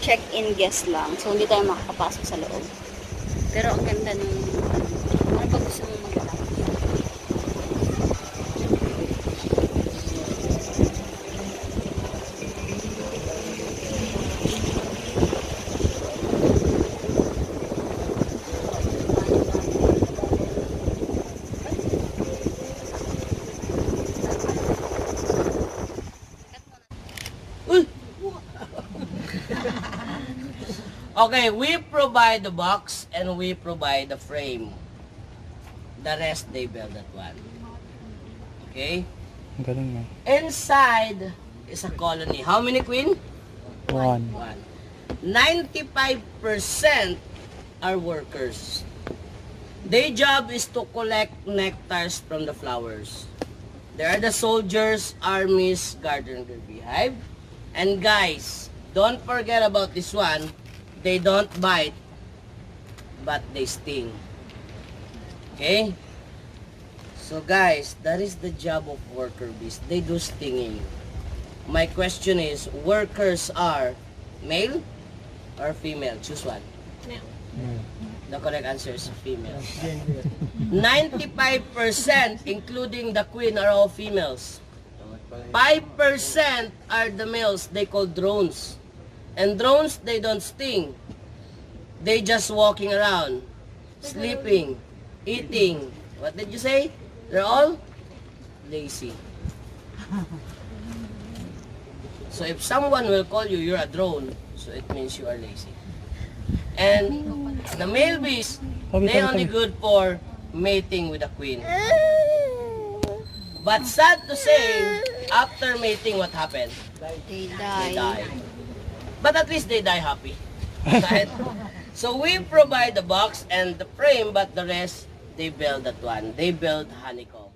check-in guest lang. So, hindi tayo makakapasok sa loob. Pero ang ganda nung, ano ba gusto mong maganda? Okay, we provide the box and we provide the frame. The rest, they build that one. Okay? Galing, no? Inside is a colony. How many queen? One. 95% are workers. Their job is to collect nectars from the flowers. They are the soldiers, armies, guarding the beehive. And guys, don't forget about this one. They don't bite, but they sting. Okay? So guys, that is the job of worker bees. They do stinging. My question is, workers are male or female? Choose one. The correct answer is female. 95%, including the queen, are all females. 5% are the males. They call drones. And drones, they don't sting. They just walking around, sleeping, eating. What did you say? They're all lazy. So if someone will call you, you're a drone, so it means you are lazy. And the male bees, they only good for mating with a queen. But sad to say, after mating, what happened? They They die. die. But at least they die happy. Right? So we provide the box and the frame, but the rest, they build that one. They build honeycomb.